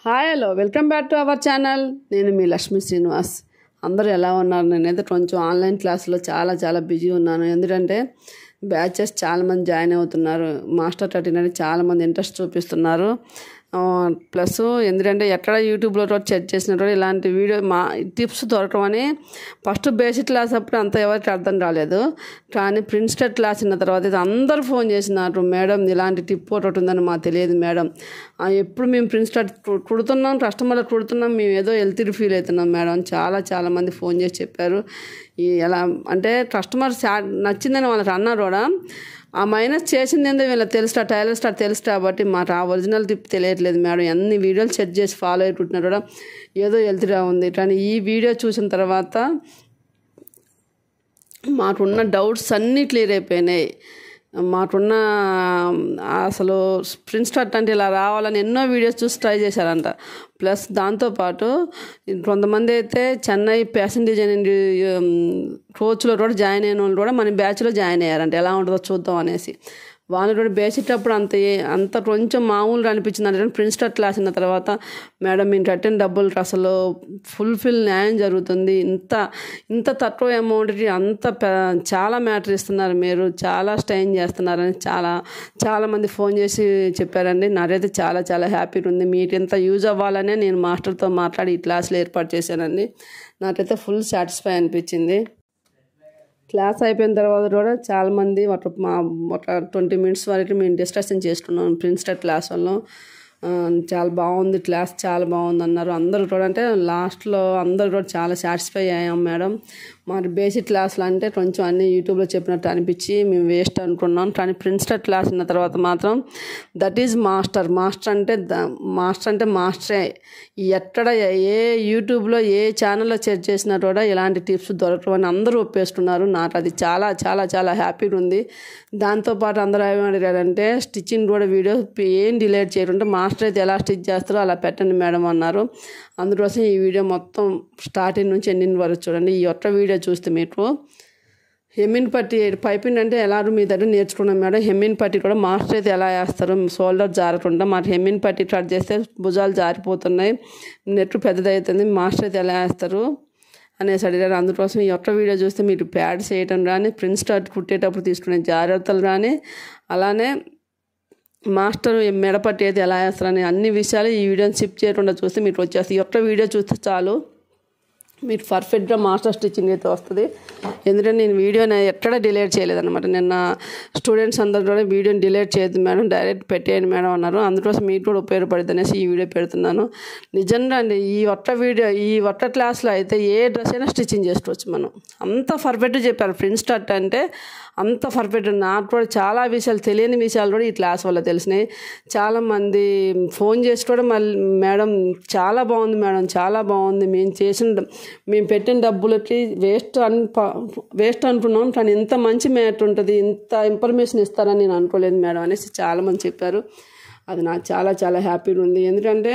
Hi hello welcome back to our channel. నేను మీ లక్ష్మీ శ్రీనివాస్. అందరూ ఎలా ఉన్నారు? నేనైతే కొంచెం ఆన్లైన్ క్లాస్లో చాలా బిజీ ఉన్నాను. ఎందుకంటే బ్యాచెస్ చాలామంది జాయిన్ అవుతున్నారు. మాస్టర్ 13 అని చాలామంది ఇంట్రెస్ట్ చూపిస్తున్నారు. ప్లస్ ఎందుకంటే ఎక్కడ యూట్యూబ్లో సెర్చ్ చేసినట్టు ఇలాంటి వీడియో టిప్స్ దొరకడం అని ఫస్ట్ బేసిక్ క్లాస్ అప్పుడు అంత ఎవరికి అర్థం రాలేదు. కానీ ప్రిన్స్టెడ్ క్లాస్ అయిన తర్వాత ఇది అందరూ ఫోన్ చేసినారు, మేడం ఇలాంటి టిప్ ఒకటి ఉందని మాకు తెలియదు మేడం. ఎప్పుడు మేము ప్రిన్స్టెడ్ కుడుతున్నాం, కస్టమర్లకు కుడుతున్నాం, మేము ఏదో హెల్తీ ఫీల్ అవుతున్నాం మేడం. చాలామంది ఫోన్ చేసి చెప్పారు. ఎలా అంటే కస్టమర్ నచ్చిందని వాళ్ళకి అన్నారు కూడా. ఆ మైనస్ చేసింది ఏందో వీళ్ళకి తెలుసు, టైలర్ స్టార్ తెలుసు కాబట్టి మాకు ఆ ఒరిజినల్ టిప్ తెలియట్లేదు మేడం. అన్ని వీడియోలు సెట్ చేసి ఫాలో అయిపోతున్నారు కూడా ఏదో హెల్తీగా ఉంది. కానీ ఈ వీడియో చూసిన తర్వాత మాకున్న డౌట్స్ అన్నీ క్లియర్ అయిపోయినాయి. మాకున్న అసలు ప్రిన్స్టెడ్ అంటే ఇలా రావాలని ఎన్నో వీడియోస్ చూసి ట్రై చేశారంట. ప్లస్ దాంతోపాటు కొంతమంది అయితే చెన్నై ఫ్యాషన్ డిజైనింగ్ కోచ్లో కూడా జాయిన్ అయిన వాళ్ళు కూడా మన బ్యాచ్లో జాయిన్ అయ్యారంట. ఎలా ఉంటుందో చూద్దాం అనేసి. వాళ్ళు కూడా బేసేటప్పుడు అంత కొంచెం మామూలుగా అనిపించింది అంటే ప్రిన్స్టెడ్ క్లాస్ అయిన తర్వాత మేడం మేము కట్టిన డబ్బులకి అసలు ఫుల్ఫిల్ న్యాయం జరుగుతుంది, ఇంత తక్కువ అమౌంట్కి చాలా మ్యాటర్ ఇస్తున్నారు, మీరు చాలా స్టైన్ చేస్తున్నారని చాలామంది ఫోన్ చేసి చెప్పారండి. నాకైతే చాలా హ్యాపీగా ఉంది. మీకు ఇంత యూజ్ అవ్వాలనే నేను మాస్టర్తో మాట్లాడి ఈ క్లాసులు ఏర్పాటు చేశానండి. నాకైతే ఫుల్ సాటిస్ఫై అనిపించింది. క్లాస్ అయిపోయిన తర్వాత కూడా చాలామంది ఒక 20 మినిట్స్ వరకు మేము డిస్కషన్ చేసుకున్నాం ప్రిన్స్టెడ్ క్లాస్ వల్ల. చాలా బాగుంది క్లాస్, చాలా బాగుంది అన్నారు అందరూ కూడా. అంటే లాస్ట్లో అందరూ కూడా చాలా సాటిస్ఫై అయ్యాం మేడం. మరి బేసిక్ క్లాసులు అంటే కొంచెం అన్నీ యూట్యూబ్లో చెప్పినట్టు అనిపించి మేము వేస్ట్ అనుకున్నాం. కానీ ప్రిన్స్టెడ్ క్లాస్ అయిన తర్వాత మాత్రం దట్ ఈజ్ మాస్టర్ అంటే మాస్టరే. ఎక్కడ ఏ యూట్యూబ్లో ఏ ఛానల్లో సెర్చ్ చేసినా కూడా ఇలాంటి టిప్స్ దొరకవని అందరూ ఒప్పేసుకున్నారు. నాకు అది చాలా హ్యాపీగా ఉంది. దాంతోపాటు అందరూ ఏమడిగారంటే స్టిచ్చింగ్ కూడా వీడియో ఏం డిలీట్ చేయకుండా మాస్టర్ అయితే ఎలా స్టిచ్ చేస్తారో అలా పెట్టండి మేడం అన్నారు. అందుకోసం ఈ వీడియో మొత్తం స్టార్టింగ్ నుంచి ఎండింగ్ వరకు చూడండి. ఈ ఒక్క వీడియో చూస్తే మీకు హెమ్మిన్ పట్టి పైపింగ్ అంటే ఎలా మీ దగ్గర నేర్చుకున్నాం మేడం. హెమ్మిన్ పట్టి కూడా మాస్టర్ అయితే ఎలా వేస్తారు, షోల్డర్ జారకుండా. మరి హెమ్మిన్ పట్టి కట్ చేస్తే భుజాలు జారిపోతున్నాయి, నెట్ పెద్దదవుతుంది, మాస్టర్ అయితే ఎలా వేస్తారు అనేసి అడిగారు. అందుకోసం ఈ ఒక్క వీడియో చూస్తే మీరు ప్యాడ్ చేయటం కానీ, ప్రిన్స్టెడ్ కుట్టేటప్పుడు తీసుకునే జాగ్రత్తలు కానీ, అలానే మాస్టర్ మెడపట్టి అయితే ఎలా వేస్తారని అన్ని విషయాలు ఈ వీడియోని స్కిప్ చేయకుండా చూస్తే మీకు వచ్చేస్తుంది. ఈ ఒక్క వీడియో చూస్తే చాలు మీకు పర్ఫెక్ట్గా మాస్టర్ స్టిచ్చింగ్ అయితే వస్తుంది. ఎందుకంటే నేను వీడియోని ఎక్కడ డిలీట్ చేయలేదన్నమాట. నిన్న స్టూడెంట్స్ అందరూ కూడా వీడియోని డిలీట్ చేయొద్దు మేడం, డైరెక్ట్ పెట్టేయండి మేడం అన్నారు. అందుకోసం మీకు కూడా ఉపయోగపడుతుంది అనేసి ఈ వీడియో పెడుతున్నాను. నిజంగా అండి ఈ ఒక్క క్లాస్లో అయితే ఏ డ్రెస్ అయినా స్టిచ్చింగ్ చేసుకోవచ్చు మనం. అంత పర్ఫెక్ట్గా చెప్పారు. ప్రిన్స్టెడ్ అంటే అంత పర్ఫెక్ట్. నాకు కూడా చాలా విషయాలు, తెలియని విషయాలు కూడా ఈ క్లాస్ వల్ల తెలిసినాయి. చాలామంది ఫోన్ చేసి కూడా మళ్ళీ మేడం చాలా బాగుంది మేడం, చాలా బాగుంది, మేము పెట్టిన డబ్బులకి వేస్ట్ అనుకున్నాం, కానీ ఇంత మంచి మ్యాట్ ఉంటుంది, ఇంత ఇన్ఫర్మేషన్ ఇస్తారని నేను అనుకోలేదు మేడం అనేసి చాలామంది చెప్పారు. అది నాకు చాలా హ్యాపీగా ఉంది. ఎందుకంటే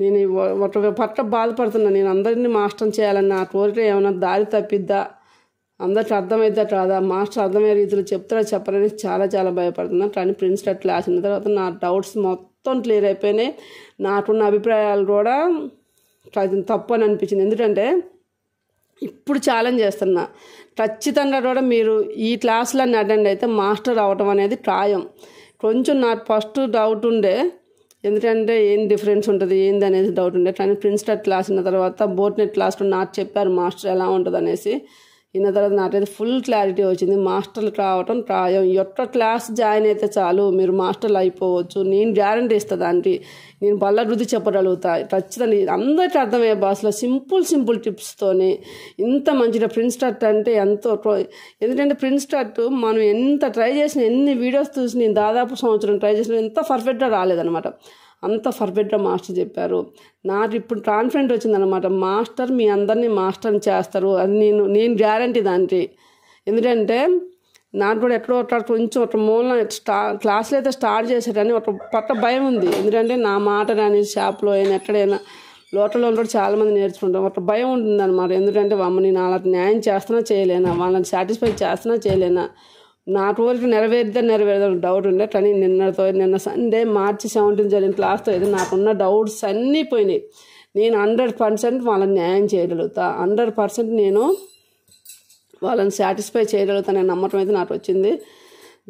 నేను ఒక పట్ల బాధపడుతున్నాను. నేను అందరినీ మాస్టర్ చేయాలని నా కోరిక ఏమైనా దారి తప్పిద్దా, అందరికి అర్థమైద్దా కాదా, మాస్టర్ అర్థమయ్యే రీతిలో చెప్తారా చెప్పరని చాలా భయపడుతున్నాను. కానీ ప్రిన్స్టెడ్ క్లాస్ అయిన తర్వాత నా డౌట్స్ మొత్తం క్లియర్ అయిపోయినాయి. నాకున్న అభిప్రాయాలు కూడా తప్పు అని అనిపించింది. ఎందుకంటే ఇప్పుడు ఛాలెంజ్ చేస్తున్నా, ఖచ్చితంగా కూడా మీరు ఈ క్లాసులన్నీ అటెండ్ అయితే మాస్టర్ అవటం అనేది ఖాయం. కొంచెం నాకు ఫస్ట్ డౌట్ ఉండే, ఎందుకంటే ఏం డిఫరెన్స్ ఉంటుంది ఏంది అనేది డౌట్ ఉండే. కానీ ప్రిన్స్టెడ్ క్లాస్ అయిన తర్వాత బోట్ నెట్ క్లాస్లో నాకు చెప్పారు మాస్టర్ ఎలా ఉంటుంది అనేసి. అయిన తర్వాత నాకైతే ఫుల్ క్లారిటీ వచ్చింది. మాస్టర్లు రావటం ఖాయం. ఒక్క క్లాస్ జాయిన్ అయితే చాలు మీరు మాస్టర్లు అయిపోవచ్చు. నేను గ్యారంటీ ఇస్తాను దానికి. నేను బల్ల రుద్ది చెప్పగలుగుతా ఖచ్చితంగా. అందరికీ అర్థమయ్యే భాషలో సింపుల్ టిప్స్తోని ఇంత మంచిగా ప్రిన్స్టెడ్ అంటే ఎందుకంటే ప్రిన్స్టెడ్ మనం ఎంత ట్రై చేసినా, ఎన్ని వీడియోస్ చూసి నేను దాదాపు సంవత్సరం ట్రై చేసిన ఎంత పర్ఫెక్ట్గా రాలేదన్నమాట. అంత పర్ఫెక్ట్గా మాస్టర్ చెప్పారు. నాకు ఇప్పుడు కాన్ఫిడెంట్ వచ్చిందనమాట. మాస్టర్ మీ అందరినీ మాస్టర్ని చేస్తారు అది నేను గ్యారంటీ దానికి. ఎందుకంటే నాకు కూడా ఎక్కడో కొంచెం ఒక మూల క్లాసులు అయితే స్టార్ట్ చేశారని ఒక పక్క భయం ఉంది. ఎందుకంటే నా మాట కానీ షాప్లో అయినా ఎక్కడైనా లోటలో కూడా చాలామంది నేర్చుకుంటాం, ఒక భయం ఉంటుందన్నమాట. ఎందుకంటే నేను అలా న్యాయం చేస్తున్నా చేయలేనా, వాళ్ళని సాటిస్ఫై చేస్తున్నా చేయలేనా, నాకు వరకు నెరవేరదో డౌట్ ఉండే. కానీ నిన్న సండే March 17 జరిగిన క్లాస్తో అయితే నాకున్న డౌట్స్ అన్నీ పోయినాయి. నేను 100% వాళ్ళని న్యాయం చేయగలుగుతా, 100% నేను వాళ్ళని సాటిస్ఫై చేయగలుగుతాననే నమ్మకం అయితే నాకు వచ్చింది.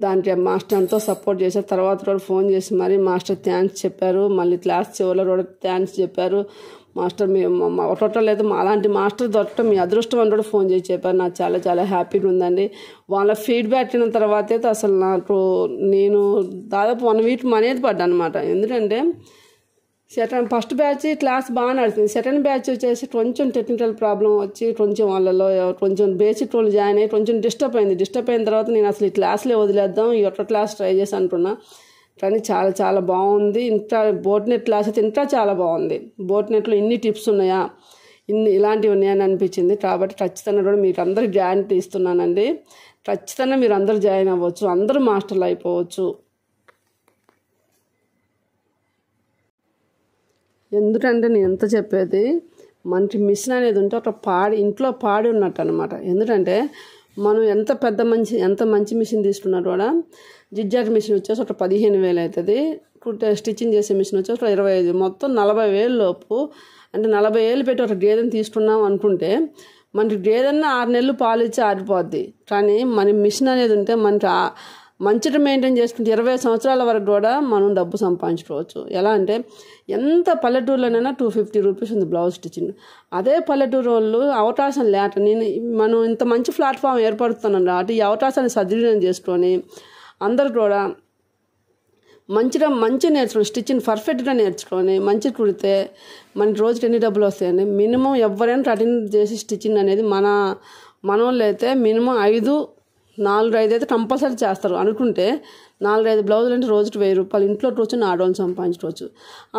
దానికి మాస్టర్ ఎంతో సపోర్ట్ చేశారు. తర్వాత రోజు ఫోన్ చేసి మరి మాస్టర్ థ్యాంక్స్ చెప్పారు. మళ్ళీ క్లాస్ చివరిలో కూడా థ్యాంక్స్ చెప్పారు. మాస్టర్ మీ టోటల్ అయితే అలాంటి మాస్టర్ దొరకటం మీ అదృష్టం అని కూడా ఫోన్ చేసి చెప్పారు. నాకు చాలా చాలా హ్యాపీగా ఉందండి. వాళ్ళ ఫీడ్బ్యాక్ అయిన తర్వాత అయితే అసలు నేను దాదాపు 1 వీక్ అనేది పడ్డా అనమాట. ఎందుకంటే ఫస్ట్ బ్యాచ్ క్లాస్ బాగా నడుస్తుంది. సెకండ్ బ్యాచ్ వచ్చేసి కొంచెం టెక్నికల్ ప్రాబ్లం వచ్చి కొంచెం వాళ్ళలో కొంచెం బేసిక్ రోల్ జాయిన్ అయ్యి కొంచెం డిస్టర్బ్ అయిన తర్వాత నేను అసలు ఈ క్లాస్లే వదిలేద్దాం, ఈ ఒక్క క్లాస్ ట్రై చేసి అనుకున్నా. కానీ చాలా చాలా బాగుంది. ఇంకా బోట్నెట్ క్లాస్ అయితే ఇంకా చాలా బాగుంది. బోట్నెట్లో ఇన్ని టిప్స్ ఉన్నాయా, ఇలాంటివి ఉన్నాయని అనిపించింది. కాబట్టి ఖచ్చితంగా కూడా మీకు అందరికి గ్యారంటీ ఇస్తున్నానండి. ఖచ్చితంగా మీరు అందరూ జాయిన్ అవ్వచ్చు, అందరూ మాస్టర్లు అయిపోవచ్చు. ఎందుకంటే నేను ఎంత చెప్పేది, మనకి మిషన్ అనేది ఉంటే ఒక ఇంట్లో పాడి ఉన్నట్టు అనమాట. ఎందుకంటే మనం ఎంత మంచి మిషన్ తీసుకున్నా కూడా జిగ్జాగ్ మిషన్ వచ్చేసి ఒక 15,000 అవుతుంది. స్టిచ్చింగ్ చేసే మిషన్ వచ్చేసి ఒక 25, మొత్తం 40,000 లోపు. అంటే 40,000 పెట్టి ఒక గేదెని తీసుకున్నాం అనుకుంటే మనకి గేదెన్న 6 నెలలు పాలు ఇచ్చి ఆడిపోద్ది. కానీ మన మిషన్ అనేది ఉంటే మనకి మంచిగా మెయింటైన్ చేసుకుంటే 20 సంవత్సరాల వరకు కూడా మనం డబ్బు సంపాదించుకోవచ్చు. ఎలా అంటే ఎంత పల్లెటూరులోనైనా 250 రూపీస్ ఉంది బ్లౌజ్ స్టిచ్చింగ్. అదే పల్లెటూరు వాళ్ళు అవకాశం లేక మనం ఇంత మంచి ప్లాట్ఫామ్ ఏర్పడుతున్నాం కాబట్టి ఈ అవకాశాన్ని సద్వినియోగం చేసుకొని అందరూ కూడా మంచిగా నేర్చుకొని స్టిచ్చింగ్ పర్ఫెక్ట్గా నేర్చుకొని మంచిగా కుడితే మనకి రోజుకి ఎన్ని డబ్బులు వస్తాయండి. మినిమం ఎవరైనా అటెండ్ చేసి స్టిచ్చింగ్ అనేది మన వాళ్ళు అయితే మినిమం 4-5 అయితే కంపల్సరీ చేస్తారు. అనుకుంటే 4-5 బ్లౌజులు అంటే రోజుకి 1000 రూపాయలు ఇంట్లో కూర్చొని ఆడవాళ్ళని సంపాదించుకోవచ్చు.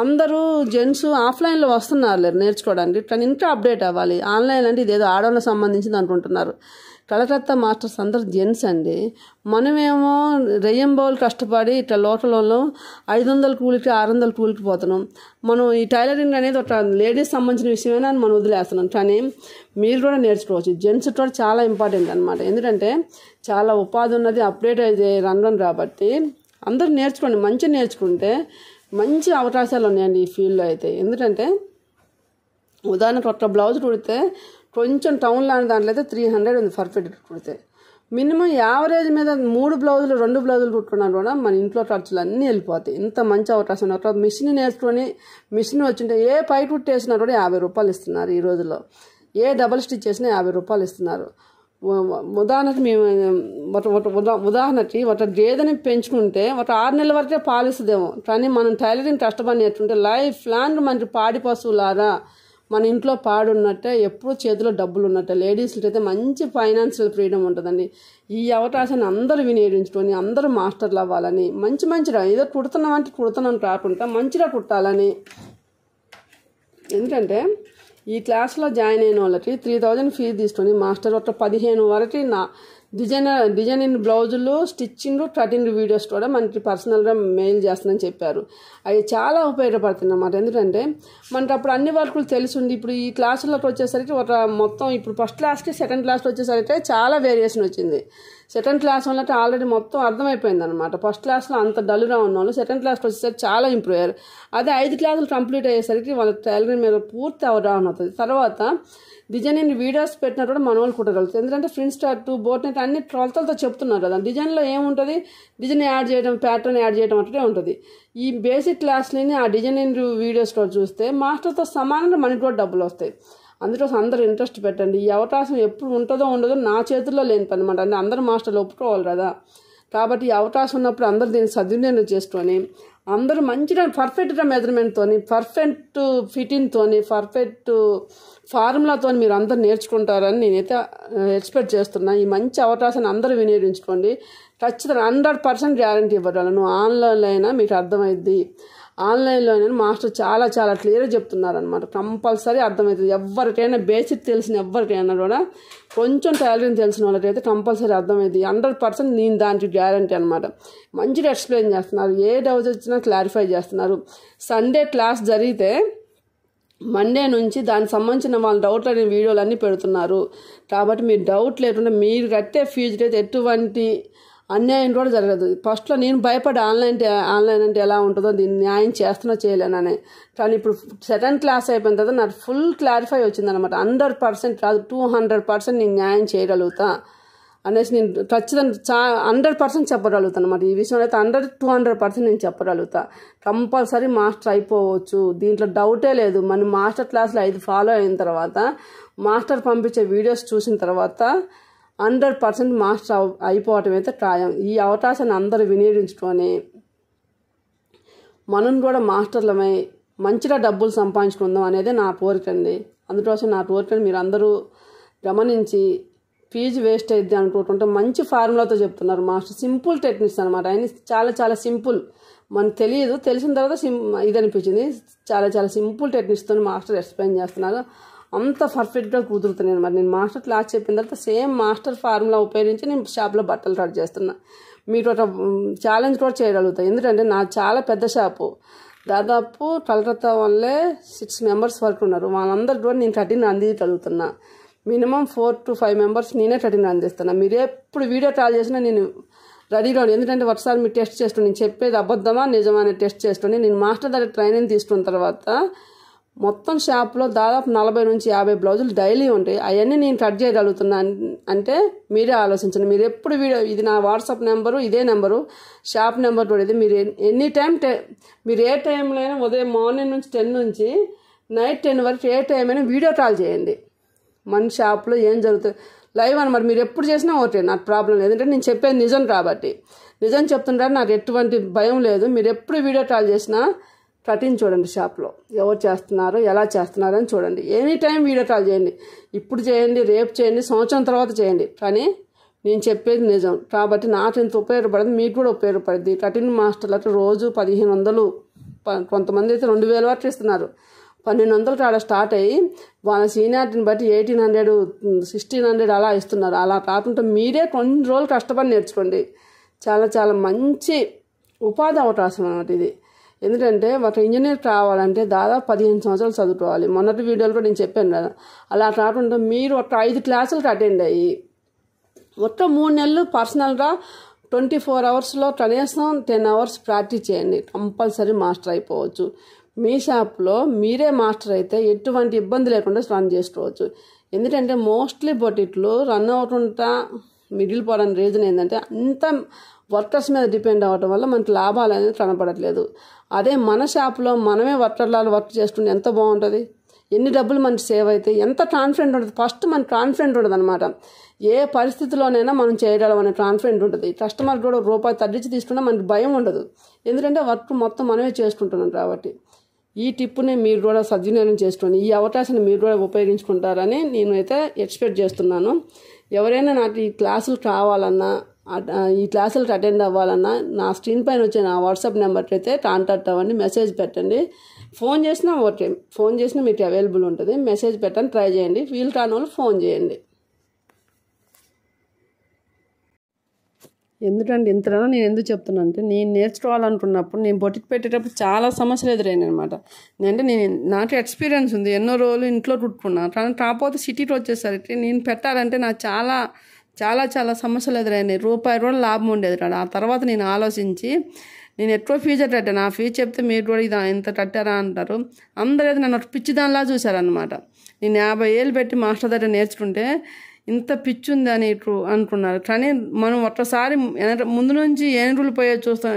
అందరూ జెంట్స్ ఆఫ్లైన్లో వస్తున్నారు నేర్చుకోవడానికి, కానీ ఇంకా అప్డేట్ అవ్వాలి. ఆన్లైన్ అంటే ఇదేదో ఆడవాళ్ళకి సంబంధించింది అనుకుంటున్నారు. కలకత్తా మాస్టర్స్ అందరూ జెంట్స్ అండి. మనమేమో రెయ్యంబౌలు కష్టపడి ఇట్లా లోకల్లో 500 కూలికి 600 కూలికి పోతున్నాం. మనం ఈ టైలరింగ్ అనేది ఒక లేడీస్ సంబంధించిన విషయమైనా మనం వదిలేస్తున్నాం. కానీ మీరు కూడా నేర్చుకోవచ్చు. జెంట్స్ కూడా చాలా ఇంపార్టెంట్ అనమాట. ఎందుకంటే చాలా ఉపాధి ఉన్నది, అప్డేట్ అయితే రంగం కాబట్టి అందరూ నేర్చుకోండి. మంచిగా నేర్చుకుంటే మంచి అవకాశాలు ఉన్నాయండి ఈ ఫీల్డ్లో అయితే. ఎందుకంటే ఉదాహరణకు ఒక బ్లౌజ్ కుడితే కొంచెం టౌన్ లాంటి దాంట్లో అయితే 300 ఉంది పర్ఫెక్ట్ కుడితే. మినిమం యావరేజ్ మీద 2 బ్లౌజులు కుట్టుకున్నా కూడా మన ఇంట్లో ఖర్చులు అన్నీ వెళ్ళిపోతాయి. ఇంత మంచి అవకాశం ఉంది. ఒక మిషన్ నేర్చుకొని మిషన్ వచ్చింటే ఏ పై కుట్టేసినా కూడా 50 రూపాయలు ఇస్తున్నారు ఈ రోజుల్లో. ఏ డబల్ స్టిచ్ చేసినా 50 రూపాయలు ఇస్తున్నారు. ఉదాహరణకి ఒక గేదెని పెంచుకుంటే ఒక 6 నెలల వరకే పాలిస్తుందేమో. కానీ మనం టైలరింగ్ కష్టపడి నేర్చుకుంటే లైఫ్ లాంగ్ మనకి పాడి పశువులాగా మన ఇంట్లో పాడున్నట్టే, ఎప్పుడూ చేతిలో డబ్బులు ఉన్నట్టే. లేడీస్కి అయితే మంచి ఫైనాన్షియల్ ఫ్రీడమ్ ఉంటుందండి. ఈ అవకాశాన్ని అందరూ వినియోగించుకొని అందరూ మాస్టర్లు అవ్వాలని, మంచిగా ఏదో కుడుతున్నాం కాకుండా మంచిగా కుట్టాలని. ఎందుకంటే ఈ క్లాస్లో జాయిన్ అయిన వాళ్ళకి 3000 ఫీజు తీసుకొని మాస్టర్ ఒక 15 వరకు డిజైనింగ్ బ్లౌజులు, స్టిచ్చింగ్, కటింగ్ వీడియోస్ కూడా మనకి పర్సనల్గా మెయిల్ చేస్తుందని చెప్పారు. అవి చాలా ఉపయోగపడుతుంది అన్నమాట. ఎందుకంటే మనకి అప్పుడు అన్ని వర్కులు తెలిసింది. ఇప్పుడు ఈ క్లాసులకు వచ్చేసరికి ఒక మొత్తం ఇప్పుడు ఫస్ట్ క్లాస్కి సెకండ్ క్లాస్కి వచ్చేసరికి చాలా వేరియేషన్ వచ్చింది. సెకండ్ క్లాస్ వాళ్ళకి ఆల్రెడీ మొత్తం అర్థమైపోయింది అనమాట. ఫస్ట్ క్లాస్లో అంత డల్గా ఉన్న వాళ్ళు సెకండ్ క్లాస్కి వచ్చేసరికి చాలా ఇంప్రూవ్ అయ్యారు. అదే 5 క్లాసులు కంప్లీట్ అయ్యేసరికి వాళ్ళ టైలరింగ్ మీద పూర్తి అవగాహన అవుతుంది. తర్వాత డిజైనింగ్ వీడియోస్ పెట్టినా కూడా మన వాళ్ళు కుట్టగలుగుతారు. ఎందుకంటే ప్రింట్ స్టార్ట్ బోట్నెట్ అన్ని కొలతలతో చెప్తున్నారు కదా. డిజైన్లో ఏముంటుంది, డిజైన్ యాడ్ చేయడం, ప్యాటర్న్ యాడ్ చేయడం అంటే ఉంటుంది. ఈ బేసిక్ క్లాస్ని ఆ డిజైనింగ్ వీడియోస్ కూడా చూస్తే మాస్టర్తో సమానంగా మనకి కూడా డబ్బులు వస్తాయి. అందుకోసం అందరూ ఇంట్రెస్ట్ పెట్టండి. ఈ అవకాశం ఎప్పుడు ఉంటుందో ఉండదో నా చేతుల్లో లేని పని అనమాట. అంటే అందరూ మాస్టర్లు ఒప్పుకోవాలి కదా. కాబట్టి ఈ అవకాశం ఉన్నప్పుడు అందరూ దీన్ని సద్వినియోగం చేసుకొని అందరూ మంచిగా పర్ఫెక్ట్గా మెజర్మెంట్తో, పర్ఫెక్ట్ ఫిట్టింగ్తో, పర్ఫెక్ట్ ఫార్ములాతో మీరు అందరూ నేర్చుకుంటారని నేనైతే ఎక్స్పెక్ట్ చేస్తున్నా. ఈ మంచి అవకాశాన్ని అందరూ వినియోగించుకోండి. ఖచ్చితంగా 100% గ్యారంటీ ఇవ్వగలను. ఆన్లైన్లో అయినా మీకు అర్థమైద్ది. ఆన్లైన్లో అయినా మాస్టర్ చాలా చాలా క్లియర్గా చెప్తున్నారనమాట. కంపల్సరీ అర్థమవుతుంది. ఎవరికైనా బేసిక్ తెలిసిన ఎవరికైనా కూడా కొంచెం టైలరింగ్ తెలిసిన వాళ్ళకైతే కంపల్సరీ అర్థమవుతుంది. 100% నేను దానికి గ్యారంటీ అనమాట. మంచిగా ఎక్స్ప్లెయిన్ చేస్తున్నారు. ఏ డౌట్స్ వచ్చినా క్లారిఫై చేస్తున్నారు. సండే క్లాస్ జరిగితే మండే నుంచి దానికి సంబంధించిన వాళ్ళ డౌట్లు అనే వీడియోలు అన్నీ పెడుతున్నారు. కాబట్టి మీరు డౌట్ లేకుండా మీరు కట్టే ఫీజు అయితే ఎటువంటి అన్యాయం కూడా జరగదు. ఫస్ట్లో నేను భయపడి ఆన్లైన్ అంటే ఎలా ఉంటుందో, దీన్ని న్యాయం చేస్తున్నా చేయలేనని. కానీ ఇప్పుడు సెకండ్ క్లాస్ అయిపోయిన తర్వాత నాకు ఫుల్ క్లారిఫై వచ్చిందనమాట. 100% కాదు 200% నేను న్యాయం చేయగలుగుతా అనేసి నేను ఖచ్చితంగా 100% చెప్పగలుగుతాను అనమాట. ఈ విషయంలో అయితే 200% నేను చెప్పగలుగుతా. కంపల్సరీ మాస్టర్ అయిపోవచ్చు, దీంట్లో డౌటే లేదు. మన మాస్టర్ క్లాసులు 5 ఫాలో అయిన తర్వాత, మాస్టర్ పంపించే వీడియోస్ చూసిన తర్వాత 100% మాస్టర్ అయిపోవటం అయితే ఖాయం. ఈ అవకాశాన్ని అందరూ వినియోగించుకొని మనం కూడా మాస్టర్లమై మంచిగా డబ్బులు సంపాదించుకుందాం అనేది నా కోరికండి. అందుకోసం నా కోరికని మీరు అందరూ గమనించి, ఫీజు వేస్ట్ అయ్యిద్ది అనుకుంటుంటే మంచి ఫార్ములాతో చెప్తున్నారు మాస్టర్. సింపుల్ టెక్నిక్స్ అనమాట. ఆయన చాలా చాలా సింపుల్, మనకు తెలియదు, తెలిసిన తర్వాత ఇది అనిపించింది. చాలా చాలా సింపుల్ టెక్నిక్స్తో మాస్టర్ ఎక్స్ప్లెయిన్ చేస్తున్నారు. అంత పర్ఫెక్ట్గా కుదురుతున్నాయి అనమాట. నేను మాస్టర్ క్లాస్ చెప్పిన తర్వాత సేమ్ మాస్టర్ ఫార్ములా ఉపయోగించి నేను షాప్లో బట్టలు కట్ చేస్తున్నా. మీరు ఒక ఛాలెంజ్ కూడా చేయగలుగుతాను. ఎందుకంటే నా చాలా పెద్ద షాపు, దాదాపు కలకత్తా వల్లే 6 మెంబర్స్ వరకు ఉన్నారు. వాళ్ళందరూ కూడా నేను కటింగ్ అందించగలుగుతున్నా. మినిమం 4 to 5 మెంబర్స్ నేనే కటింగ్ అందిస్తున్నా. మీరు ఎప్పుడు వీడియో కాల్ చేసినా నేను రెడీగా ఉంది. ఎందుకంటే ఒకసారి మీరు టెస్ట్ చేస్తుండే, నేను చెప్పేది అబద్ధమా నిజమా అని టెస్ట్ చేస్తుండే. నేను మాస్టర్ దగ్గర ట్రైనింగ్ తీసుకున్న తర్వాత మొత్తం షాప్లో దాదాపు 40 నుంచి 50 బ్లౌజులు డైలీ ఉంటాయి. అవన్నీ నేను కట్ చేయగలుగుతున్నా అంటే మీరే ఆలోచించండి. మీరు ఎప్పుడు వీడియో, ఇది నా వాట్సాప్ నెంబరు, ఇదే నెంబరు, షాప్ నెంబర్ కూడా ఇది. మీరు ఎనీ టైం మీరు ఏ టైంలో అయినా, ఉదయం మార్నింగ్ నుంచి 10 నుంచి నైట్ 10 వరకు ఏ టైం అయినా వీడియో కాల్ చేయండి. మన షాప్లో ఏం జరుగుతుంది లైవ్ అనమాట. మీరు ఎప్పుడు చేసినా ఒకటే, నాకు ప్రాబ్లం లేదు. ఎందుకంటే నేను చెప్పేది నిజం కాబట్టి, నిజం చెప్తుంటారు, నాకు ఎటువంటి భయం లేదు. మీరు ఎప్పుడు వీడియో కాల్ చేసినా కటింగ్ చూడండి, షాప్లో ఎవరు చేస్తున్నారు, ఎలా చేస్తున్నారు అని చూడండి. ఎనీ టైం వీడియో కాల్ చేయండి. ఇప్పుడు చేయండి, రేపు చేయండి, సంవత్సరం తర్వాత చేయండి. కానీ నేను చెప్పేది నిజం కాబట్టి నాకు ఎంత ఉపయోగపడదు, మీకు కూడా ఉపయోగపడుద్ది. కటింగ్ మాస్టర్లకు రోజు 1500, కొంతమంది అయితే 2000 వరకు ఇస్తున్నారు. 1200 కాడ స్టార్ట్ అయ్యి వాళ్ళ సీనియారిటీని బట్టి 1800, 1600 అలా ఇస్తున్నారు. అలా కాకుండా మీరే కొన్ని రోజులు కష్టపడి నేర్చుకోండి. చాలా చాలా మంచి ఉపాధి అవకాశం అన్నమాట ఇది. ఎందుకంటే ఒక ఇంజనీర్ కావాలంటే దాదాపు 15 సంవత్సరాలు చదువుకోవాలి. మొన్నటి వీడియోలో కూడా నేను చెప్పాను కదా. అలా కాకుండా మీరు ఒక 5 క్లాసులకు అటెండ్ అయ్యి మొత్తం 3 నెలలు పర్సనల్గా 24 అవర్స్లో కనీసం 10 అవర్స్ ప్రాక్టీస్ చేయండి. కంపల్సరీ మాస్టర్ అయిపోవచ్చు. మీ షాప్లో మీరే మాస్టర్ అయితే ఎటువంటి ఇబ్బంది లేకుండా రన్ చేసుకోవచ్చు. ఎందుకంటే మోస్ట్లీ బొటిక్లు రన్ అవుతుంటా మిగిలిపోవడానికి రీజన్ ఏంటంటే అంత వర్కర్స్ మీద డిపెండ్ అవ్వడం వల్ల మనకి లాభాలు అనేది కనపడట్లేదు. అదే మన షాప్లో మనమే వర్కర్లాలు వర్క్ చేసుకుంటే ఎంత బాగుంటుంది, ఎన్ని డబ్బులు మనకి సేవ్ అవుతాయి, ఎంత కాన్ఫిడెంట్ ఉంటుంది. ఫస్ట్ మనకి కాన్ఫిడెంట్ ఉంటుంది అనమాట. ఏ పరిస్థితిలోనైనా మనం చేయగలం అనే కాన్ఫిడెంట్ ఉంటుంది. కస్టమర్ కూడా రూపాయి తగ్గించి తీసుకున్నా మనకి భయం ఉండదు. ఎందుకంటే వర్క్ మొత్తం మనమే చేసుకుంటున్నాం కాబట్టి. ఈ టిప్పుని మీరు కూడా సద్వినియోగం చేసుకోండి. ఈ అవకాశాన్ని మీరు కూడా ఉపయోగించుకుంటారని నేను అయితే ఎక్స్పెక్ట్ చేస్తున్నాను. ఎవరైనా నాకు ఈ క్లాసులు కావాలన్నా, ఈ క్లాసులకు అటెండ్ అవ్వాలన్నా నా స్క్రీన్ పైన వచ్చే నా వాట్సాప్ నెంబర్కి అయితే కాంటాక్ట్ అవ్వండి, మెసేజ్ పెట్టండి. ఫోన్ చేసినా ఓకే, ఫోన్ చేసినా మీకు అవైలబుల్ ఉంటుంది. మెసేజ్ పెట్టండి, ట్రై చేయండి. వీలు కాని వాళ్ళు ఫోన్ చేయండి. ఎందుకంటే ఇంతలో నేను ఎందుకు చెప్తున్నాను అంటే, నేను నేర్చుకోవాలనుకున్నప్పుడు నేను బొటిక్ పెట్టేటప్పుడు చాలా సమస్యలు ఎదురైనాయి అనమాట. నాకు ఎక్స్పీరియన్స్ ఉంది, ఎన్నో రోజులు ఇంట్లో కుట్టుకున్నాను. కానీ కాకపోతే సిటీకి వచ్చేసరికి నేను పెట్టాలంటే నాకు చాలా చాలా చాలా సమస్యలు ఎదురైనాయి. రూపాయి కూడా లాభం ఉండేది కాదు. ఆ తర్వాత నేను ఆలోచించి నేను ఎక్కువ ఫీజు కట్టాను. ఆ ఫీజు చెప్తే మీరు కూడా ఇది ఇంత కట్టారా అంటారు. అందరూ అయితే నన్ను పిచ్చిదానిలా చూశారనమాట. నేను 50 ఏళ్ళు పెట్టి మాస్టర్ దగ్గర నేర్చుకుంటే ఇంత పిచ్చి ఉంది అని అనుకున్నారు. కానీ మనం ఒక్కసారి ముందు నుంచి ఏనుగులు పోయే చూస్తాం,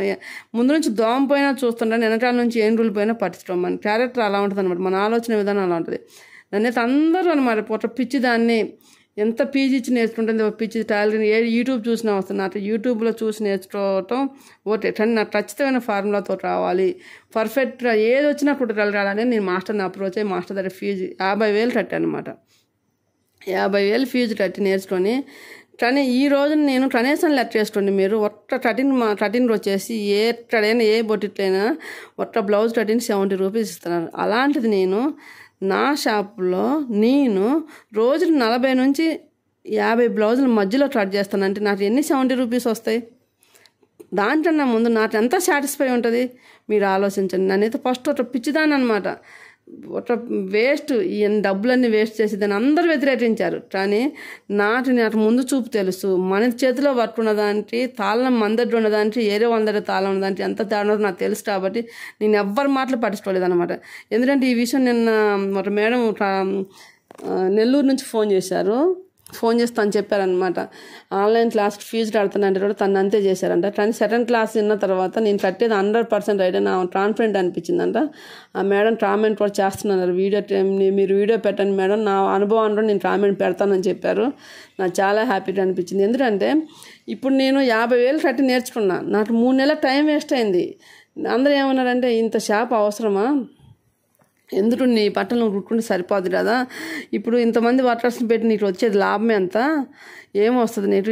ముందు నుంచి దోమ పోయినా చూస్తుంటాను, వెనకాల నుంచి ఏనుగులు పోయినా పట్టించుకోం. మన క్యారెక్టర్ అలా ఉంటుంది అనమాట, మన ఆలోచన విధానం అలా ఉంటుంది. దాన్ని అయితే అందరూ అనమాట ఒక పిచ్చి దాన్ని ఎంత పీజీ ఇచ్చి నేర్చుకుంటుంది, పిచ్చి టాలెంట్ యూట్యూబ్ చూసినా వస్తుంది. నాకు యూట్యూబ్లో చూసి నేర్చుకోవటం ఓకే, కానీ నాకు ఖచ్చితమైన ఫార్ములాతో రావాలి, పర్ఫెక్ట్గా ఏది వచ్చినా కుట్టగలగాలని నేను మాస్టర్ని అప్రోచ్ అయ్యి మాస్టర్ దగ్గర ఫీజు 50,000 కట్టాను అనమాట. 50,000 ఫీజు కట్టి నేర్చుకొని, కానీ ఈ రోజు నేను కనీసం లెక్క చేసుకోండి, మీరు ఒక్క కటింగ్ వచ్చేసి ఎక్కడైనా ఏ బొటిక్లైనా ఒక్క బ్లౌజ్ కటింగ్ 70 రూపీస్ ఇస్తున్నారు. అలాంటిది నేను నా షాప్లో నేను రోజులు 40 నుంచి 50 బ్లౌజుల మధ్యలో కట్ చేస్తానంటే నాకు ఎన్ని 70 రూపీస్ వస్తాయి? దాంట్లో ముందు నాకు ఎంత సాటిస్ఫై ఉంటుంది మీరు ఆలోచించండి. నేనైతే ఫస్ట్ ఒక పిచ్చిదాన్ని అనమాట. ఒక వేస్ట్ ఈ డబ్బులన్నీ వేస్ట్ చేసి దాన్ని అందరూ వ్యతిరేకించారు. కానీ నాటి ముందు చూపు తెలుసు. మన చేతిలో వర్క్ ఉన్నదానికి తాళం మందడ్డు ఉన్నదానికి ఏరే వందడి తాళం ఉన్నదానికి ఎంత తేడా నాకు తెలుసు. కాబట్టి నేను ఎవ్వరి మాటలు పట్టించుకోలేదు అనమాట. ఎందుకంటే ఈ విషయం నిన్న ఒక మేడం నెల్లూరు నుంచి ఫోన్ చేసి తను చెప్పారనమాట. ఆన్లైన్ క్లాస్కి ఫీజు కడుతున్నాంటే కూడా తను అంతే చేశారంట. కానీ సెకండ్ క్లాస్ విన్న తర్వాత నేను కట్టేది 100% అయితే నా కాన్ఫిడెంట్ అనిపించిందంట. ఆ మేడం కామెంట్ కూడా చేస్తున్నారు, మీరు వీడియో పెట్టండి మేడం, నా అనుభవంలో నేను కామెంట్ పెడతానని చెప్పారు. నాకు చాలా హ్యాపీగా అనిపించింది. ఎందుకంటే ఇప్పుడు నేను 50,000 కట్టి నేర్చుకున్నా, నాకు 3 నెలల టైం వేస్ట్ అయింది. అందరూ ఏమన్నారంటే ఇంత షాప్ అవసరమా, ఎందుకు నీ బట్టలు నువ్వు కుట్టుకుంటే సరిపోదు కదా, ఇప్పుడు ఇంతమంది వర్కర్స్ని పెట్టి నీకు వచ్చేది లాభమే అంత, ఏమొస్తుంది నీకు,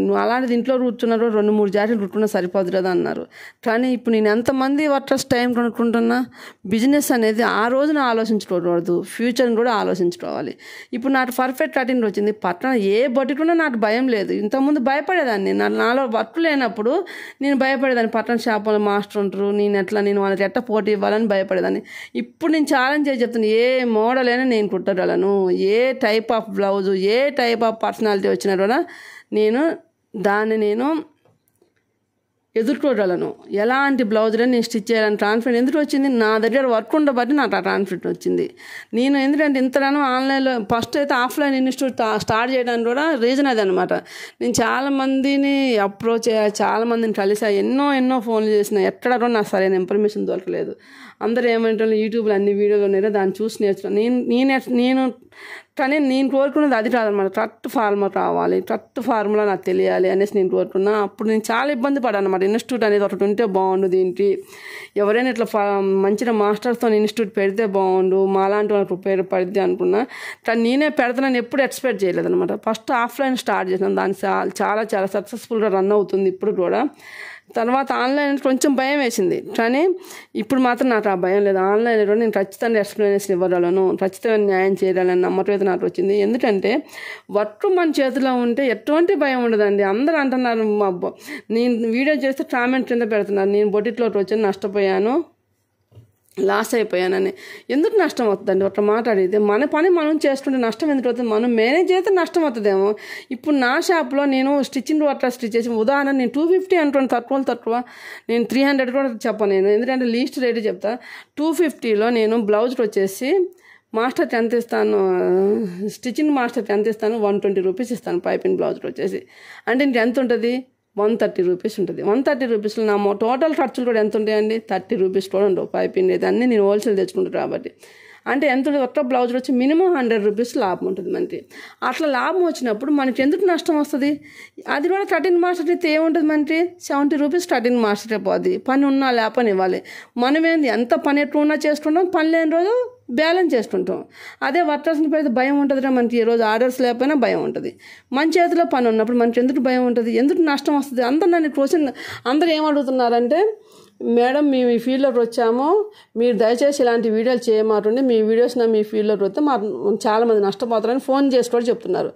నువ్వు అలాంటిది ఇంట్లో కూర్చున్నారు 2-3 జాకెట్లు కుట్టుకున్నా సరిపోదు కదా అన్నారు. కానీ ఇప్పుడు నేను ఎంతమంది వర్కర్స్ టైం కొనుక్కుంటున్నా, బిజినెస్ అనేది ఆ రోజున ఆలోచించుకోకూడదు, ఫ్యూచర్ని కూడా ఆలోచించుకోవాలి. ఇప్పుడు నాకు పర్ఫెక్ట్ కటింగ్ వచ్చింది, పట్టణ ఏ బొటికున్నా నాకు భయం లేదు. ఇంతకుముందు భయపడేదాన్ని, నాలో వర్క్ లేనప్పుడు నేను భయపడేదాన్ని. పట్టణ షాపులో మాస్టర్ ఉంటారు, నేను వాళ్ళకి ఎట్ట పోటీ ఇవ్వాలని భయపడేదాన్ని. ఇప్పుడు నేను ఛాలెంజ్ చేసి చెప్తాను, ఏ మోడల్ అయినా నేను కుట్టగలను, ఏ టైప్ ఆఫ్ బ్లౌజు, ఏ టైప్ ఆఫ్ పర్సనాలిటీ వచ్చినా కూడా నేను ఎదుర్కోగలను. ఎలాంటి బ్లౌజులని నేను స్టిచ్ చేయాలని కాన్ఫిడెంట్ ఎందుకు వచ్చింది, నా దగ్గర వర్క్ ఉండబట్టి నాకు ఆ కాన్ఫిడెంట్ వచ్చింది. నేను ఎందుకంటే ఇంతగానో ఆన్లైన్లో ఫస్ట్ అయితే ఆఫ్లైన్ ఇన్స్టిట్యూట్ స్టార్ట్ చేయడానికి కూడా రీజన్ అది అనమాట. నేను చాలామందిని అప్రోచ్ చాలామందిని కలిసా, ఎన్నో ఫోన్లు చేసిన, ఎక్కడ కూడా నాకు సరైన ఇన్ఫర్మేషన్ దొరకలేదు. అందరూ ఏమంటారు యూట్యూబ్లో అన్ని వీడియోలు ఉన్నాయో దాన్ని చూసి నేర్చుకున్నాను. కానీ నేను కోరుకున్నది అది కాదనమాట, కరెక్ట్ ఫార్ములా కావాలి, కరెక్ట్ ఫార్ములా నాకు తెలియాలి అనేసి నేను కోరుకున్నా. అప్పుడు నేను చాలా ఇబ్బంది పడ్డాను అనమాట. ఇన్స్టిట్యూట్ అనేది ఒకటి ఉంటే బాగుండు, దీనికి ఎవరైనా ఇట్లా మంచిగా మాస్టర్స్తో ఇన్స్టిట్యూట్ పెడితే బాగుండు, మాలాంటి వాళ్ళకి ఉపయోగపడిద్ది అనుకున్నా. కానీ నేనే పెడతానని ఎప్పుడు ఎక్స్పెక్ట్ చేయలేదు అనమాట. ఫస్ట్ ఆఫ్లైన్ స్టార్ట్ చేసాను, దాన్ని చాలా సక్సెస్ఫుల్గా రన్ అవుతుంది ఇప్పుడు కూడా. తర్వాత ఆన్లైన్ కొంచెం భయం వేసింది, కానీ ఇప్పుడు మాత్రం నాకు ఆ భయం లేదు. ఆన్లైన్లో కూడా నేను ఖచ్చితంగా ఎక్స్ప్లెనేషన్ ఇవ్వగలను, ఖచ్చితంగా న్యాయం చేయాలని నమ్మకం అయితే నాకు వచ్చింది. ఎందుకంటే వర్క్ మన చేతిలో ఉంటే ఎటువంటి భయం ఉండదండి. అందరూ అంటున్నారు, నేను వీడియో చేస్తే కామెంట్ కింద పెడుతున్నారు, నేను బొటిక్లోకి వచ్చి నష్టపోయాను, లాస్ అయిపోయానని. ఎందుకు నష్టం అవుతుందండి? ఒక మాట అడిగితే మన పని మనం చేసుకుంటే నష్టం ఎందుకు అవుతుంది? మనం మేనేజ్ చేస్తే నష్టం అవుతుందేమో. ఇప్పుడు నా షాప్లో నేను స్టిచ్చింగ్ అట్లా స్టిచ్ చేసి ఉదాహరణ నేను 250 అంటున్నాను, తక్కువ నేను 300 కూడా చెప్పను నేను, ఎందుకంటే లీస్ట్ రేట్ చెప్తా. 250లో నేను బ్లౌజ్కి వచ్చేసి మాస్టర్ ఎంత ఇస్తాను, స్టిచ్చింగ్ మాస్టర్ ఎంత ఇస్తాను, 120 రూపీస్ ఇస్తాను. పైపింగ్ బ్లౌజ్కి వచ్చేసి అంటే ఇంక ఎంత ఉంటుంది, 130 రూపీస్ ఉంటుంది. 130 రూపీస్లో నా టోటల్ ఖర్చులు కూడా ఎంత ఉంటాయండి, 30 రూపీస్ కూడా ఉండవు. పైపింగ్ అయితే అన్నీ నేను హోల్సేల్ తెచ్చుకుంటాను కాబట్టి. అంటే ఎంత ఉంటుంది, ఒక్క బ్లౌజ్ వచ్చి మినిమం 100 రూపీస్ లాభం ఉంటుంది మనకి. అట్లా లాభం వచ్చినప్పుడు మనకి ఎందుకు నష్టం వస్తుంది? అది కూడా కటింగ్ మాస్టర్ అయితే ఏముంటుంది మనకి, 70 రూపీస్ కటింగ్ మాస్టర్ అయిపోద్ది. పని ఉన్నా లేపని ఇవ్వాలి. మనమేంది ఎంత పని ఎట్లా ఉన్నా చేసుకుంటాం, పని లేని రోజు బ్యాలెన్స్ చేసుకుంటాం. అదే వర్కర్స్ని పెడితే భయం ఉంటుందిరా మనకి, ఈరోజు ఆర్డర్స్ లేకపోయినా భయం ఉంటుంది. మన చేతిలో పని ఉన్నప్పుడు మనకి ఎందుకు భయం ఉంటుంది, ఎందుకు నష్టం వస్తుంది? అందరూ ఏమడుగుతున్నారంటే, మేడం మేము ఈ ఫీల్డ్లోకి వచ్చాము, మీరు దయచేసి ఇలాంటి వీడియోలు చేయమాటండి, మీ వీడియోస్ మీ ఫీల్డ్లోకి వస్తే చాలామంది నష్టపోతారని ఫోన్ చేసి కూడా చెప్తున్నారు.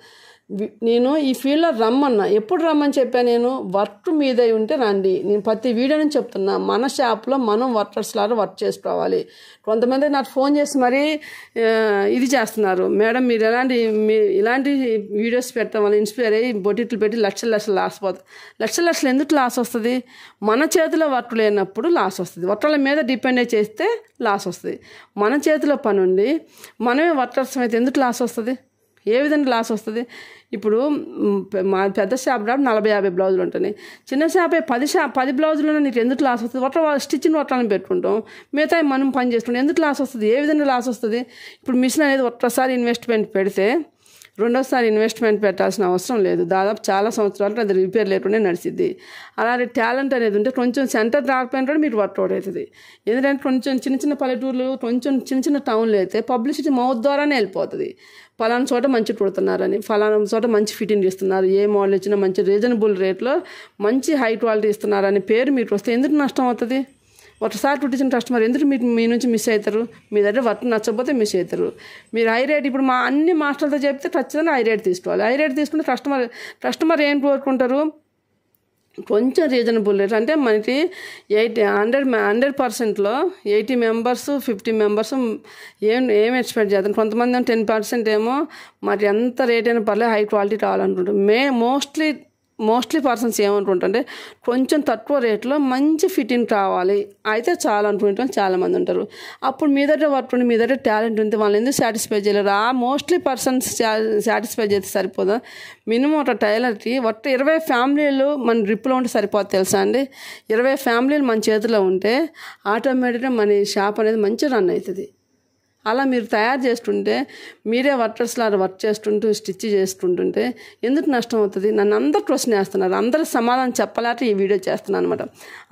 నేను ఈ ఫీల్డ్లో రమ్మన్నా, ఎప్పుడు రమ్మని చెప్పా నేను, వర్క్ మీద ఉంటే రండి. నేను ప్రతి వీడియో నుంచి చెప్తున్నా, మన షాప్లో మనం వర్కర్స్ లాగా వర్క్ చేసుకోవాలి. కొంతమంది నాకు ఫోన్ చేసి మరీ ఇది చేస్తున్నారు, మేడం మీరు ఇలాంటి వీడియోస్ పెట్టడం వల్ల ఇన్స్పైర్ అయ్యి బొటిక్లు పెట్టి లక్షలు లాస్ పోతుంది. లక్షలు ఎందుకు లాస్ వస్తుంది? మన చేతిలో వర్క్ లేనప్పుడు లాస్ వస్తుంది. వర్కర్ల మీద డిపెండ్ చేస్తే లాస్ వస్తుంది. మన చేతిలో పని ఉండి మనమే వర్కర్స్ అయితే ఎందుకు లాస్ వస్తుంది? ఏ విధంగా లాస్ వస్తుంది? ఇప్పుడు మా పెద్ద షాప్ 40-50 బ్లౌజులు ఉంటాయి, చిన్న షాపే 10 బ్లౌజులు నీకు ఎందుకు లాస్ వస్తుంది? స్టిచ్చింగ్ వర్కర్లను పెట్టుకుంటాం, మిగతా మనం పని చేసుకుంటాం, ఎందుకు లాస్ వస్తుంది? ఏ విధంగా లాస్ వస్తుంది? ఇప్పుడు మిషన్ అనేది ఒక్కసారి ఇన్వెస్ట్మెంట్ పెడితే రెండోసారి ఇన్వెస్ట్మెంట్ పెట్టాల్సిన అవసరం లేదు. దాదాపు చాలా సంవత్సరాలు అది రిపేర్ లేకుండా నడిచిద్ది. అలాగే టాలెంట్ అనేది ఉంటే కొంచెం సెంటర్ రాకపోయినా కూడా మీరు వర్కౌట్ అవుతుంది. ఎందుకంటే కొంచెం చిన్న పల్లెటూర్లు, కొంచెం చిన్న టౌన్లు అయితే పబ్లిసిటీ మౌత్ ద్వారానే వెళ్ళిపోతుంది. ఫలానా చోట మంచి కుడుతున్నారని, ఫలానా చోట మంచి ఫిట్టింగ్ ఇస్తున్నారు, ఏ మోడల్ ఇచ్చినా మంచి రీజనబుల్ రేట్లో మంచి హై క్వాలిటీ ఇస్తున్నారని పేరు మీకు వస్తే ఎందుకు నష్టం అవుతుంది? ఒకసారి కుట్టించిన కస్టమర్ ఎందుకు మీ నుంచి మిస్ అవుతారు? మీ దగ్గర వర్క్ నచ్చకపోతే మిస్ అవుతారు. మీరు హై రేట్, ఇప్పుడు అన్ని మాస్టర్లతో చెప్తే ఖచ్చితంగా హై రేట్ తీసుకోవాలి. హై రేట్ తీసుకుంటే కస్టమర్ ఏం కోరుకుంటారు? కొంచెం రీజనబుల్ రేట్ అంటే మనకి 100%లో 80 మెంబర్స్ 50 మెంబర్స్ ఏం ఎక్స్పెక్ట్ చేస్తాం. కొంతమంది 10% ఏమో మరి ఎంత రేట్ అయినా పర్లేదు హై క్వాలిటీ రావాలనుకుంటాం. మోస్ట్లీ పర్సన్స్ ఏమనుకుంటుంటే కొంచెం తక్కువ రేట్లో మంచి ఫిట్టింగ్ కావాలి అయితే చాలా అనుకుంటాం చాలామంది ఉంటారు. అప్పుడు మీ దగ్గర వర్క్ ఉండి మీ దగ్గర టాలెంట్ ఉంటే వాళ్ళని ఎందుకు సాటిస్ఫై చేయలేరు? మోస్ట్లీ పర్సన్స్ సాటిస్ఫై చేస్తే సరిపోదా? మినిమం ఒక టైలర్కి 20 ఫ్యామిలీలు మన రిప్లో ఉంటే సరిపోతుంది తెలుసా అండి. 20 ఫ్యామిలీలు మన చేతిలో ఉంటే ఆటోమేటిక్గా మన షాప్ అనేది మంచి రన్ అవుతుంది. అలా మీరు తయారు చేస్తుంటే మీరే వర్కర్స్లా వర్క్ చేస్తుంటూ స్టిచ్ చేస్తుంటుంటే ఎందుకు నష్టం అవుతుంది? నన్ను అందరు క్వశ్చన్ వేస్తున్నారు. అందరూ సమాధానం చెప్పలేక ఈ వీడియో చేస్తున్నాను అనమాట.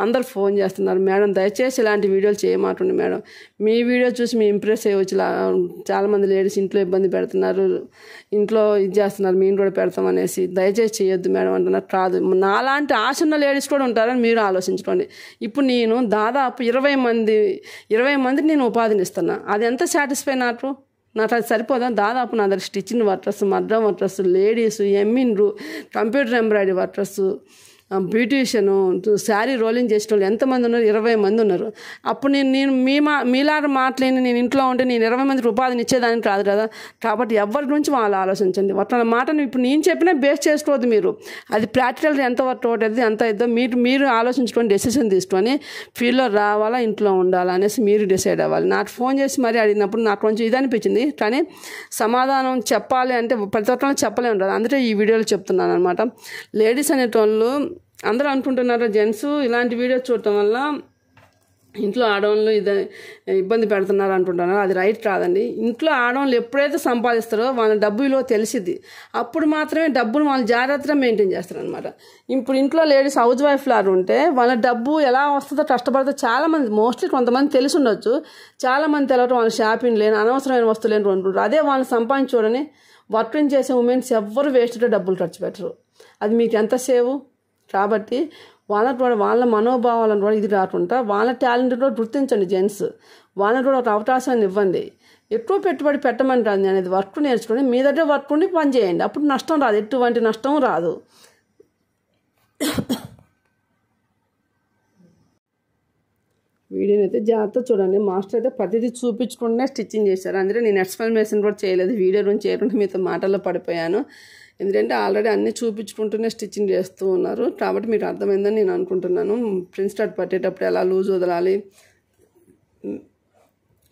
అందరు ఫోన్ చేస్తున్నారు, మేడం దయచేసి ఇలాంటి వీడియోలు చేయమాటండి మేడం, మీ వీడియో చూసి మీ ఇంప్రెస్ అయ్యవచ్చు. చాలామంది లేడీస్ ఇంట్లో ఇబ్బంది పెడుతున్నారు, ఇంట్లో ఇది చేస్తున్నారు, మేము కూడా పెడతాం అనేసి దయచేసి చేయొద్దు మేడం అంటున్నారు. కాదు, నాలాంటి ఆశ ఉన్న లేడీస్ కూడా ఉంటారని మీరు ఆలోచించుకోండి. ఇప్పుడు నేను దాదాపు 20 మందికి నేను ఉపాధిని ఇస్తున్నా. అది ఎంత సాటిస్ఫై నాకు అది సరిపోదా? దాదాపు నా దగ్గర స్టిచ్చింగ్ వర్కర్స్, మగ్గం వర్కర్స్, లేడీస్, ఎమ్మిన్లు, computer embroidery workers, beautician, sari rolling చేసే వాళ్ళు ఎంతమంది ఉన్నారు? 20 మంది ఉన్నారు. అప్పుడు నేను మీలాగా మాట్లాడి నేను ఇంట్లో ఉంటే నేను 20 మందికి ఉపాధిని ఇచ్చేదానికి కాదు కదా. కాబట్టి ఎవరి గురించి వాళ్ళు ఆలోచించండి. వాళ్ళ మాటను ఇప్పుడు నేను చెప్పినా బేస్ చేసుకోవద్దు మీరు. అది ప్రాక్టికల్గా ఎంత వర్క్ అవుతుంది ఎంత ఇద్దో మీరు ఆలోచించుకొని డెసిషన్ తీసుకొని ఫీల్డ్లో రావాలా ఇంట్లో ఉండాలా అనేసి మీరు డిసైడ్ అవ్వాలి. నాకు ఫోన్ చేసి మరీ అడిగినప్పుడు నాకు కొంచెం ఇది అనిపించింది, కానీ సమాధానం చెప్పాలి అంటే ప్రతి ఒక్కరిని చెప్పలే ఉంటుంది. అందుకే ఈ వీడియోలో చెప్తున్నాను అనమాట. లేడీస్ అనేటోళ్ళు అందరూ అనుకుంటున్నారు జెంట్స్ ఇలాంటి వీడియో చూడటం వల్ల ఇంట్లో ఆడవాళ్ళు ఇబ్బంది పెడుతున్నారు అంటుంటున్నారు. అది రైట్ కాదండి. ఇంట్లో ఆడవాళ్ళు ఎప్పుడైతే సంపాదిస్తారో వాళ్ళ డబ్బు విలువ తెలిసిద్ది. అప్పుడు మాత్రమే డబ్బును వాళ్ళు జాగ్రత్తగా మెయింటైన్ చేస్తారు అనమాట. ఇప్పుడు ఇంట్లో లేడీస్ హౌస్ వైఫ్ లాగా ఉంటే వాళ్ళ డబ్బు ఎలా వస్తుందో కష్టపడితే చాలామంది మోస్ట్లీ కొంతమంది తెలిసి ఉండొచ్చు, చాలామంది తెలవటం వాళ్ళ షాపింగ్ లేని అనవసరమైన వస్తువులు లేని కొంటుంటారు. అదే వాళ్ళని సంపాదించుకోవడని వర్కింగ్ చేసే ఉమెన్స్ ఎవ్వరు వేస్ట్గా డబ్బులు ఖర్చు పెట్టరు. అది మీకు ఎంత సేవ్? కాబట్టి వాళ్ళ మనోభావాలను కూడా ఇది రాకుండా వాళ్ళ టాలెంట్ కూడా గుర్తించండి జెంట్స్. వాళ్ళని కూడా ఒక అవకాశాన్ని ఇవ్వండి. ఎక్కువ పెట్టుబడి పెట్టమంటాను నేను. అనేది వర్క్ నేర్చుకొని మీ దగ్గర వర్క్ ఉండి పని చేయండి. అప్పుడు నష్టం రాదు, ఎటువంటి నష్టం రాదు. వీడియోని అయితే జాగ్రత్త చూడండి. మాస్టర్ అయితే ప్రతిదీ చూపించుకుంటూనే స్టిచ్చింగ్ చేశారు. అందుకే నేను ఎక్స్ప్లెనేషన్ కూడా చేయలేదు. వీడియో గురించి చేయకుండా మీతో మాటల్లో పడిపోయాను. ఎందుకంటే ఆల్రెడీ అన్నీ చూపించుకుంటూనే స్టిచ్చింగ్ చేస్తూ ఉన్నారు కాబట్టి మీకు అర్థమైందని నేను అనుకుంటున్నాను. ప్రిన్స్ కట్ పట్టేటప్పుడు ఎలా లూజ్ వదలాలి,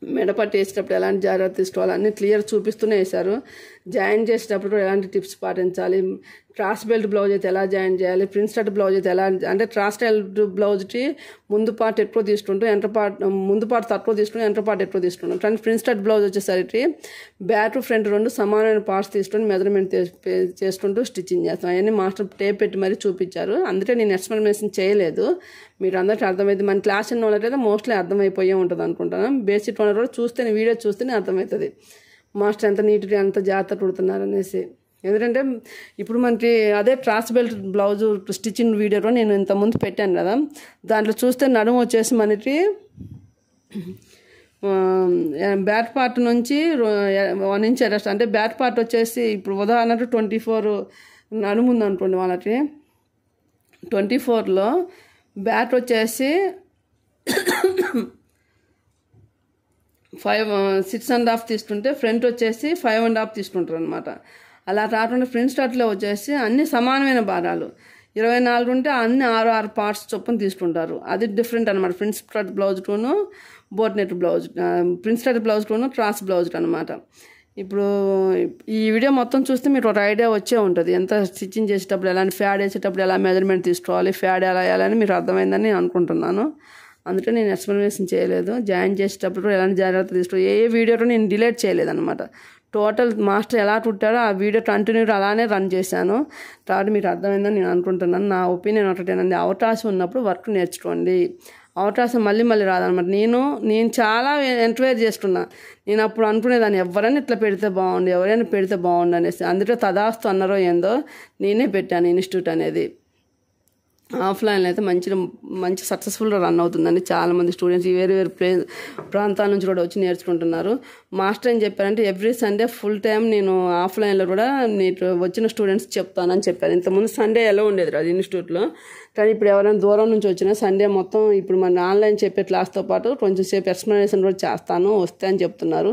మెడపట్టి వేసేటప్పుడు ఎలాంటి జాగ్రత్త తీసుకోవాలి అన్నీ క్లియర్ చూపిస్తూనే వేశారు. జాయిన్ చేసేటప్పుడు ఎలాంటి టిప్స్ పాటించాలి, క్రాస్ బెల్ట్ బ్లౌజ్ అయితే ఎలా జాయిన్ చేయాలి, ప్రిన్స్ కట్ బ్లౌజ్ అయితే ఎలా అంటే క్రాస్ బెల్ట్ బ్లౌజ్కి ముందు పార్ట్ ఎక్కువ తీసుకుంటూ ముందు పార్ట్ తక్కువ తీసుకుని ఎంటర్ పార్ట్ ఎక్కువ తీసుకుంటాం. కానీ ప్రిన్స్ కట్ బ్లౌజ్ వచ్చేసరికి బ్యాక్ ఫ్రంట్ 2 సమానమైన పార్ట్స్ తీసుకొని మెజర్మెంట్ చేసుకుంటూ స్టిచ్చింగ్ చేస్తాం. అవన్నీ మాస్టర్ టేప్ పెట్టి మరీ చూపించారు. అందుకే నేను ఎక్స్ప్లెనేషన్ చేయలేదు. మీరు అందరికీ అర్థమైంది. మన క్లాస్ ఉన్న వాళ్ళకైతే మోస్ట్లీ అర్థమైపోయే ఉంటుంది అనుకుంటాను. బేసిక్ వాళ్ళ కూడా చూస్తేనే వీడియో చూస్తేనే అర్థమవుతుంది మాస్టర్ ఎంత నీట్గా ఎంత జాగ్రత్త కుడుతున్నారు అనేసి. ఎందుకంటే ఇప్పుడు మనకి అదే cross belt blouse stitching video కూడా నేను ఇంతకుముందు పెట్టాను కదా, దాంట్లో చూస్తే నడుము వచ్చేసి మనకి బ్యాక్ పార్ట్ నుంచి 1 ఇంచ్ ఎరెస్ట్ అంటే బ్యాక్ పార్ట్ వచ్చేసి ఇప్పుడు ఉదాహరణకు 24 నడుము ఉంది అనుకోండి వాళ్ళకి. 24లో బ్యాక్ వచ్చేసి 6.5 తీసుకుంటే ఫ్రంట్ వచ్చేసి 5.5 తీసుకుంటారు అనమాట. అలా కాకుండా ఫ్రంట్ స్టార్ట్లో వచ్చేసి అన్ని సమానమైన భాగాలు 24 ఉంటే అన్ని 6 పార్ట్స్ చొప్పున తీసుకుంటారు. అది డిఫరెంట్ అనమాట. ప్రిన్స్ కట్ బ్లౌజ్కును boat net blouse, prince cut బ్లౌజ్కును క్రాస్ బ్లౌజ్ అనమాట. ఇప్పుడు ఈ వీడియో మొత్తం చూస్తే మీకు ఒక ఐడియా వచ్చే ఉంటుంది. ఎంత స్టిచ్చింగ్ చేసేటప్పుడు ఎలాంటి ఫ్యాడ్ వేసేటప్పుడు ఎలా మెజర్మెంట్ తీసుకోవాలి, ఫ్యాడ్ ఎలా వేయాలని మీరు అర్థమైందని నేను అనుకుంటున్నాను. అందుకే నేను ఎక్స్ప్లెనేషన్ చేయలేదు. జాయిన్ చేసేటప్పుడు ఎలాంటి జాగ్రత్త తీసుకోవాలి ఏ వీడియోలో నేను డిలీట్ చేయలేదు అనమాట. టోటల్ మాస్టర్ ఎలా కుట్టాడో ఆ వీడియో కంటిన్యూగా అలానే రన్ చేశాను. కాబట్టి మీకు అర్థమైందని నేను అనుకుంటున్నాను. నా ఒపీనియన్ ఒకటేనండి, అవకాశం ఉన్నప్పుడు వర్క్ నేర్చుకోండి. అవకాశం మళ్ళీ రాదనమాట. నేను చాలా ఎంక్వైరీ చేసుకున్నా. నేను అప్పుడు అనుకునేదాన్ని ఎవరైనా ఇట్లా పెడితే బాగుండు, ఎవరైనా పెడితే బాగుండు అనేసి. అందుకే తదాస్తు అన్నారో ఏందో నేనే పెట్టాను ఇన్స్టిట్యూట్ అనేది. ఆఫ్లైన్లో అయితే మంచి సక్సెస్ఫుల్గా రన్ అవుతుందండి. చాలామంది స్టూడెంట్స్ వేరు ప్రాంతాల నుంచి కూడా వచ్చి నేర్చుకుంటున్నారు. మాస్టర్ ఏం చెప్పారంటే ఎవ్రీ సండే ఫుల్ టైం నేను ఆఫ్లైన్లో కూడా నేను వచ్చిన స్టూడెంట్స్ చెప్తానని చెప్పారు. ఇంతకుముందు సండే ఎలా ఉండేది అది ఇన్స్టిట్యూట్లో. కానీ ఇప్పుడు ఎవరైనా దూరం నుంచి వచ్చినా సండే మొత్తం ఇప్పుడు మన ఆన్లైన్ చెప్పే క్లాస్తో పాటు కొంచెం సేపు ఎక్స్ప్లెనేషన్ కూడా చేస్తాను వస్తే అని చెప్తున్నారు.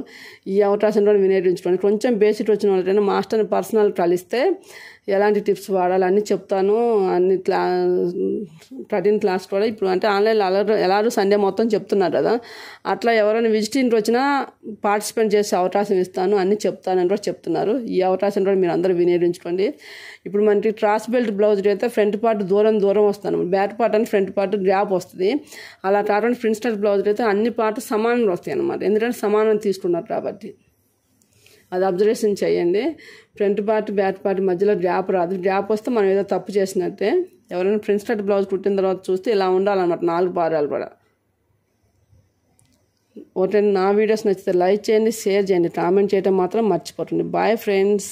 ఈ అవకాశం కూడా వినియోగించుకోండి. కొంచెం బేసిక్ వచ్చిన వాళ్ళైనా మాస్టర్ని పర్సనల్ కలిస్తే ఎలాంటి టిప్స్ వాడాలి అన్నీ చెప్తాను. అన్ని 13 క్లాస్ కూడా ఇప్పుడు అంటే ఆన్లైన్లో ఎలాగో సండే మొత్తం చెప్తున్నారు కదా, అట్లా ఎవరైనా విజిటింగ్ వచ్చినా పార్టిసిపేట్ చేసే అవకాశం ఇస్తాను అన్నీ చెప్తానని కూడా చెప్తున్నారు. ఈ అవకాశం కూడా మీరు అందరూ వినియోగించుకోండి. ఇప్పుడు మనకి క్రాస్ బెల్ట్ బ్లౌజ్ అయితే ఫ్రంట్ పార్ట్ దూరం వస్తాను, బ్యాక్ పార్ట్ అని ఫ్రంట్ పార్ట్ గ్యాప్ వస్తుంది. అలా కాకుండా ఫ్రంట్ స్టైల్ బ్లౌజ్ అయితే అన్ని పార్ట్ సమానంగా వస్తాయి అన్నమాట, ఎందుకంటే సమానం తీసుకున్నారు కాబట్టి అది అబ్జర్వేషన్ చేయండి. ఫ్రంట్ పార్ట్ బ్యాక్ పార్ట్ మధ్యలో గ్యాప్ రాదు, గ్యాప్ వస్తే మనం ఏదో తప్పు చేసినట్టే. ఎవరైనా ఫ్రంట్ స్టైల్ బ్లౌజ్ కుట్టిన తర్వాత చూస్తే ఇలా ఉండాలన్నమాట 4 పారాలు కూడా. ఒకటి నా వీడియోస్ నచ్చితే లైక్ చేయండి, షేర్ చేయండి, కామెంట్ చేయడం మాత్రం మర్చిపోకండి. Bye friends.